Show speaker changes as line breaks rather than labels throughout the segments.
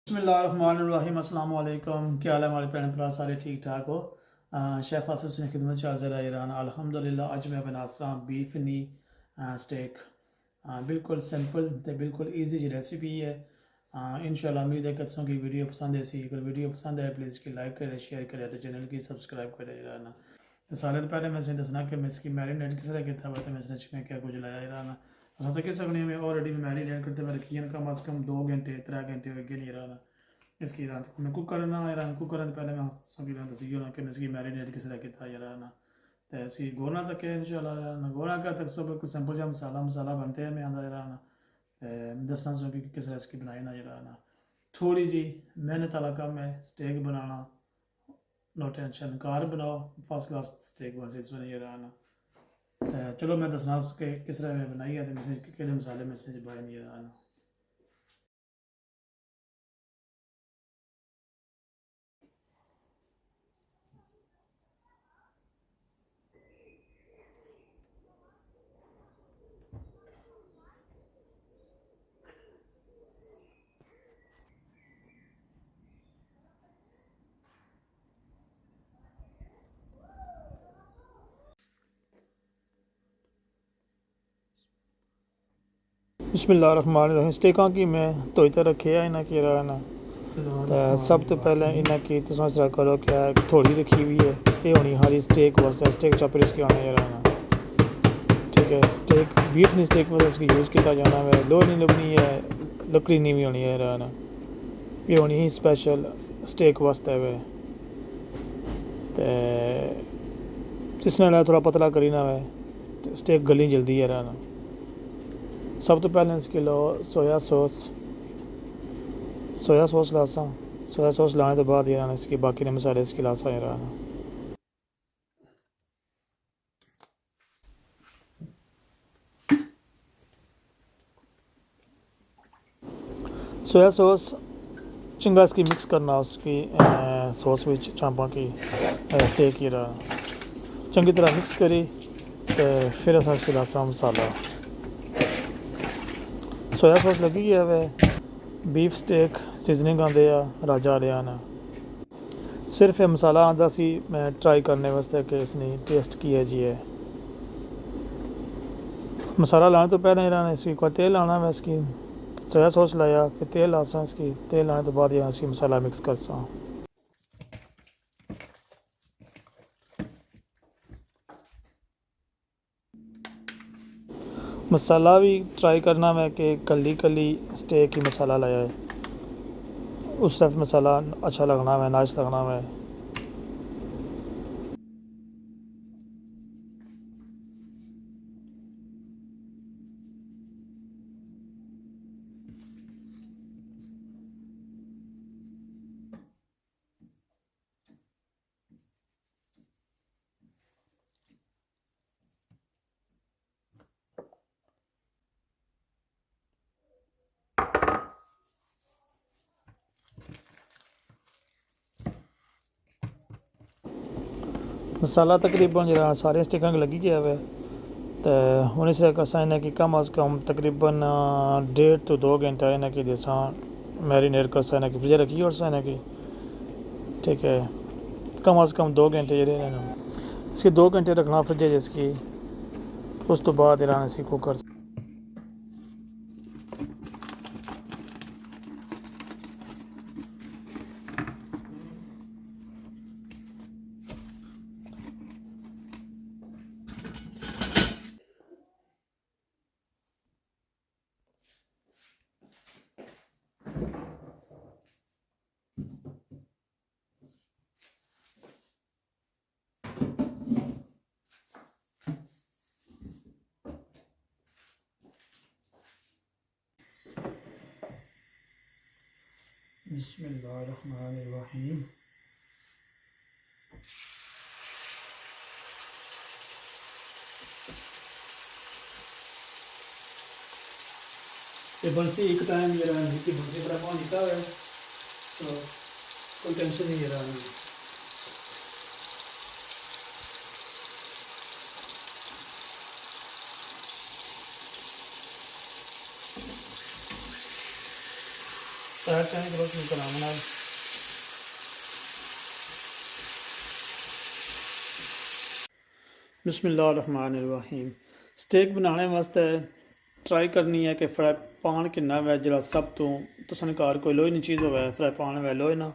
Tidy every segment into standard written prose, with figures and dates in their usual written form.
बिस्मिल्लाहिर्रहमानिर्रहीम, अस्सलाम वालेकुम। क्या हाल है हमारे भैन भरा, सारे ठीक ठाक हो। शेफ़ आसिफ से खिदमत हाज़िर है ईरान। अल्हम्दुलिल्लाह अज मैं बना रहा बीफ नी स्टेक। बिल्कुल सिंपल तो बिल्कुल ईजी जी रेसिपी है। इंशाल्लाह उम्मीद है कि तुम की वीडियो पसंद है। अगर वीडियो पसंद है प्लीज़ की लाइक करें, शेयर करें तो चैनल की सब्सक्राइब करें ईरान। तो सारे तो पहले मैं दसना कि मैं इसकी मैरिनेट किस तरह किया हुआ, तो मैं इसमें क्या कुछ लाया ईरान। अस तो किस सकने में ऑलरेडी मैरिनेट करते मैं रखी है, कम अज़ कम 2 घंटे 3 घंटे हो गए नहीं ईरान। इसकी ईरान मैं कुकर ना ईरान कुकर पहले मैं सब ईरान दसी होना कि इसकी मैरिनेट किस तरह किया ईरान। तो इसकी गोना तक है इंशाल्लाह ईरान। गोना का तक सब कुछ सिंपल जहा मसाला बनते हैं मैं आंदा ईरान। दसना सो कि किस तरह इसकी बनाई ना ईरान। थोड़ी जी मेहनत वाला कम है स्टेक बनाना। नो टेंशन, कार बनाओ फर्स्ट क्लास स्टेक बन इस बनी ईरान। चलो मैं दसना उसके किस तरह मैं बनाई है तो कि मसाले में से पाए नहीं ईरान। बिस्मिल्लाहिर्रहमानिर्रहीम। स्टेकां की मैं धोते रखे है इन्हें की रहा। सब तो पहले इन्हें की तुम इस तरह करो क्या थोड़ी रखी हुई है ये होनी हरी स्टेक वास्ते स्टेक चॉपर इसकी आने रहना। ठीक है, स्टेक बीफ नहीं स्टेक वास्ते इसकी यूज़ किया जाना है। लोह नहीं लगनी है, लकड़ी नहीं भी होनी है रहना। ये होनी ही स्पेशल स्टेक वास्ते वे। जिसने थोड़ा पतला करी ना वे तो स्टेक गली जल्दी है रहना। सब तो पहले इसके लो सोया सॉस लासा। सोया सॉस लाने तो बाद ये इसके बाकी ने मसाले इसके लासा ही रहा। सोया सॉस चंगा इसकी मिक्स करना उसकी सॉस विच चांपा की स्टेक की रहा चंगी तरह मिक्स करी तो फिर अस इसके लासा मसाला। सोया सॉस लगी है वे बीफ स्टेक सीजनिंग आते राजा वाले आना। सिर्फ ये मसाला आंदा सी मैं ट्राई करने वास्ते कि इसने टेस्ट किया जी है। मसाला लाने तो पहले इन्होंने इसकी कोई तेल लाना मैं इसकी सोया सॉस लाया फिर तेल लासा इसकी तेल लाने तो बाद यहाँ इसकी मसाला मिक्स कर सा। मसाला भी ट्राई करना मैं कि कली स्टेक की मसाला लाया है उस तरफ मसाला अच्छा लगना है नाइस लगना है। मसाला तकरीबन जरा सारे स्टिकां लगी गया है तो हूँ इस असा इन्हें कि कम अज़ कम तकरीबन 1.5 to 2 घंटा इन्हें कि जैसा मैरिनेट कर सा इन्हें कि फ्रिज रखी और सा इन्हें की। ठीक है, कम अज़ कम 2 घंटे ये इसके 2 घंटे रखना फ्रिज जिसकी उस तो बाद इन्हें इसी कुकर बिस्मिल्लाहिर्रहमानिर्रहीम। ये बंसी एक टाइम ये रहा है कि बंसी पर पानी निकला है तो कोई टेंशन नहीं रहा है। साइड चेंज करो शुरू करा बना। बिस्मिल्लाहिर्रहमानिर्रहीम। स्टेक बनाने वास्ते ट्राई करनी है कि फ्राई पान किन्ना वै जरा सब तो तुसें घर कोई लोहे दी चीज़ होवे फ्राई पान वै लोहे ना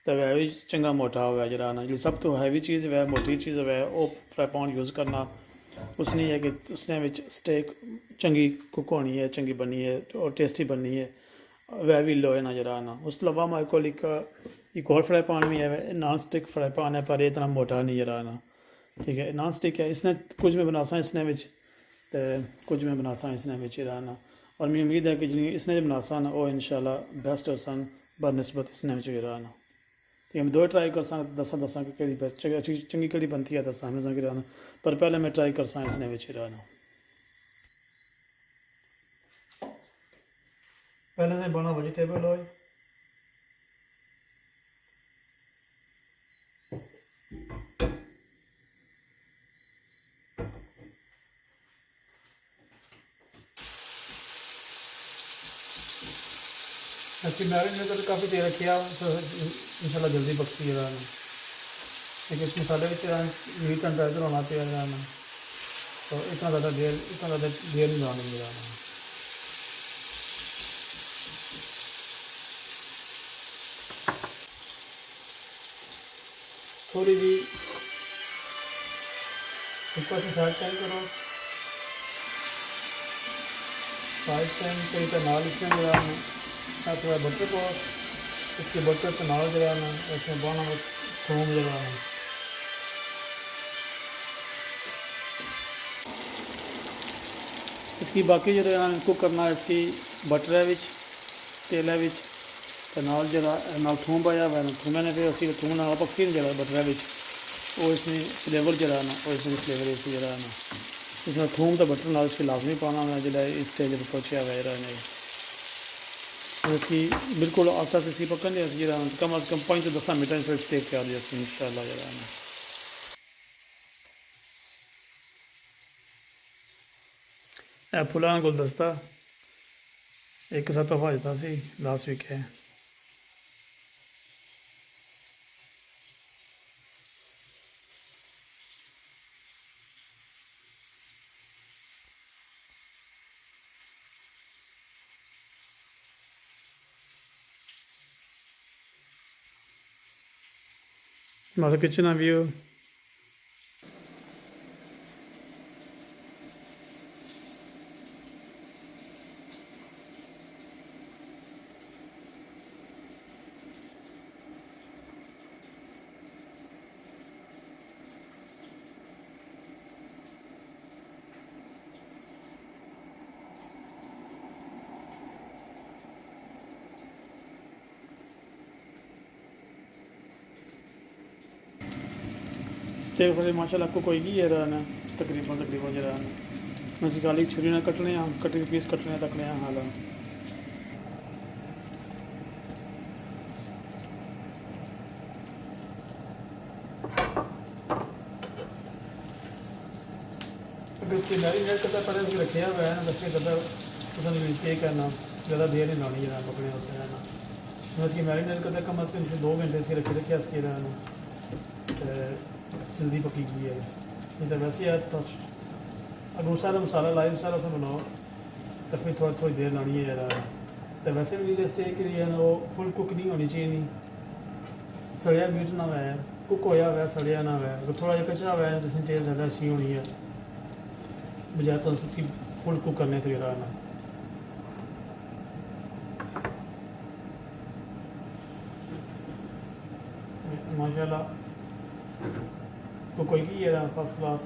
तो वै भी चंगा मोटा होवे जरा ना जी सब तो हैवी चीज़ वै मोटी चीज़ होवे वो फ्राई पान यूज़ करना। उसने है कि उसने विच स्टेक चंगी कुक होनी है चंगी बननी है और टेस्टी बननी है वह भी लोहे ना जरा ना। उस तो अलावा हमारे को एक और फ्राई पान भी है नॉन स्टिक फ्राई पान है पर इतना मोटा नहीं जरा ना ठीक है नॉन स्टिक है इसने कुछ में बना सा इसने विच तो कुछ में बना सा इसने विच रहना और मेरी उम्मीद है कि जिन्हें इसने बना सा ना वो इंशाल्लाह बेस्ट हो सन बनस्बत इसने विच रहना ठीक है। मैं दो ट्राई कर सा दसा कि केड़ी बेस्ट अच्छी चंगी केड़ी बनती है दसा में रहना पर पहले मैं ट्राई कर सा इसने विच रहना। पहले से बना वेजिटेबल ऑयल अच्छी मैरिनेट तो काफ़ी देर रखिया तो इंशाल्लाह जल्दी पकती है रहना लेकिन इस मसाले मीट टेंपरेचर होना चाहिए रहना तो इतना ज़्यादा देर नहीं लगानी रहना। थोड़ी जी ऊपर से साइड चेंज करो साइड चेंज करी तो नाल इसमें जरा थोड़ा बटर को इसके बटर से नाल जलाना इसमें बाना थूम जलाना इसकी बाकी जो कुक करना है इसकी बटर विच तेल विच तो नाल जरा नाल थूम पाया हुआ है थूम ने फिर उसी थूम नाल पक्सी नहीं जरा बटर विच वो इसमें फ्लेवर जलाना और इसमें फ्लेवर इसी जलाना इसमें थूम तो बटर नाल इसकी लाजमी पाना है जिला इस स्टेज पर पहुँचा हुआ है इसकी बिल्कुल आस्ता से इसकी पकड़ नहीं जरा कम अज़ कम 5 से 10 मिनट फिर स्टेक तैयार है इसकी इंशाल्लाह जरा फुलां गुलदस्ता एक साथ तोहफा दिता सी लास्ट वीक है हमारा किचन व्यू स्टेक फिर माशाल्लाह आपको कोई भी है ना तकरीबन जरा मैं गाली छुरी ना कटने कटी पीस कटने तकने हाल इसकी मैरिनेट करता पहले उसकी रखे हुआ है ना दस करता उसने के करना ज़्यादा देर नहीं लानी है पकड़े होते हैं ना मैं इसकी मैरिनेट करता कम अज़ कम 2 घंटे इसकी रखे इसकी रहना जल्दी पकी गई है नहीं तो वैसे यार तो अगर सारा मसाला लाइव सारा उसे बनाओ तो फिर थोड़ी देर लानी है यार तो वैसे भी जो स्टेक के लिए वो फुल कुक नहीं होनी चाहिए नहीं सड़िया मीट ना हुआ कुक होया हुआ सड़िया ना हुआ अगर थोड़ा जहा कचरा हुआ है जिसमें तेल ज़्यादा अच्छी होनी है बजाय तो उसकी फुल कुक करने तो यार ना माशाल्लाह तो कोई की है फर्स्ट क्लास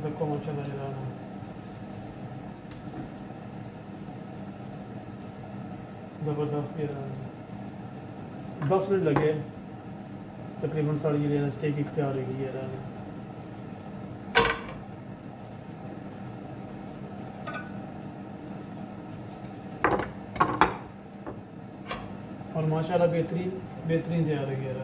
तक को माशाल्लाह जरा ज़बरदस्त ये 10 मिनट लगे तकरीबन सारी ये स्टेक तैयार हो गई है और माशाल्लाह बेहतरीन तैयार हो गया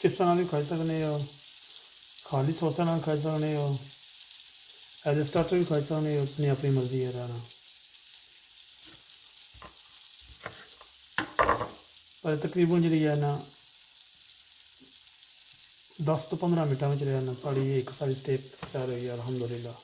चिप्स नाल भी खाई सकने हो, खाली सॉसा नाल खाई सकने हो, एज ए स्टार्टर भी खाई सकने हो, अपनी अपनी मर्जी है रहना. पर तकरीबन जी है ना 10 तो 15 मिनटों में है ना साड़ी एक साड़ी स्टेक तैयार हुई है अल्हम्दुलिल्लाह.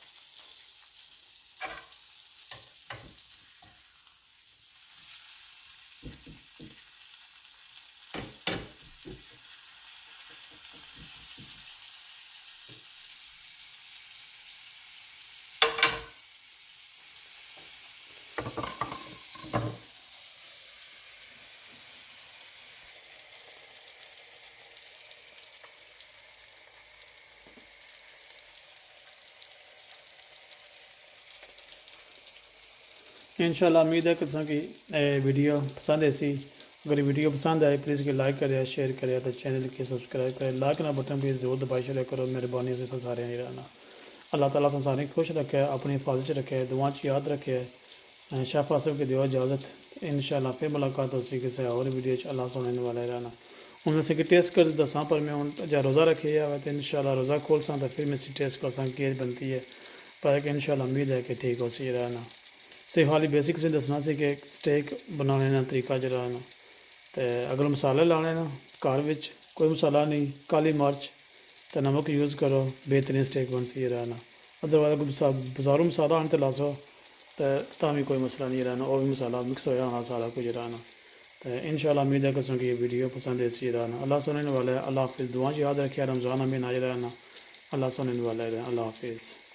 इंशाल्लाह उम्मीद है कि तुसें की वीडियो पसंद ऐसी. अगर वीडियो पसंद आए प्लीज़ कि लाइक करें, शेयर करें, तो चैनल के सब्सक्राइब करें. लाइक ना बटन प्लीज़ जरूर दबाई छोड़े करो. मेहरबानी से सारे नहीं रहना. अल्लाह ताला संसार खुश रखे, अपनी हिफाजत च रखे, दुआ च याद रखे. शेफ आसिफ की दियो इजाज़त. इंशाल्लाह फिर मुलाकात हो सी किसी और वीडियो च. अल्लाह सुनने वाले रहना. हूँ अस टेस्ट कर दसा पर मैं हूँ जो रोज़ा रखे हुआ तो इंशाल्लाह रोज़ा खोल सा तो फिर मैं टेस्ट कर सा कि बनती है. पर कि इंशाल्लाह उम्मीद है कि ठीक हो सी रहना. सिर्फ हाली बेसिक से दसना सी कि स्टेक बनाने का तरीका जरा ना. तो अगर मसाले लाने ना घर में कोई मसाला नहीं, काली मिर्च तो नमक यूज़ करो, बेहतरीन स्टेक बन सी रहना. अदरवाइज बाजारू मसाला आने तो ला सो तो भी कोई मसला नहीं रहना. और भी मसाला मिक्स होया होना सारा कुछ रहना. तो इंशाल्लाह उम्मीद है कि ये वीडियो पसंद ऐसी रहना. अल्लाह सुनने वाला है. अल्लाह हाफिज़. दुआ याद रखिए. रमज़ान में नाज़िल रहना. अल्लाह सुनने वाला है. अल्लाह हाफिज़.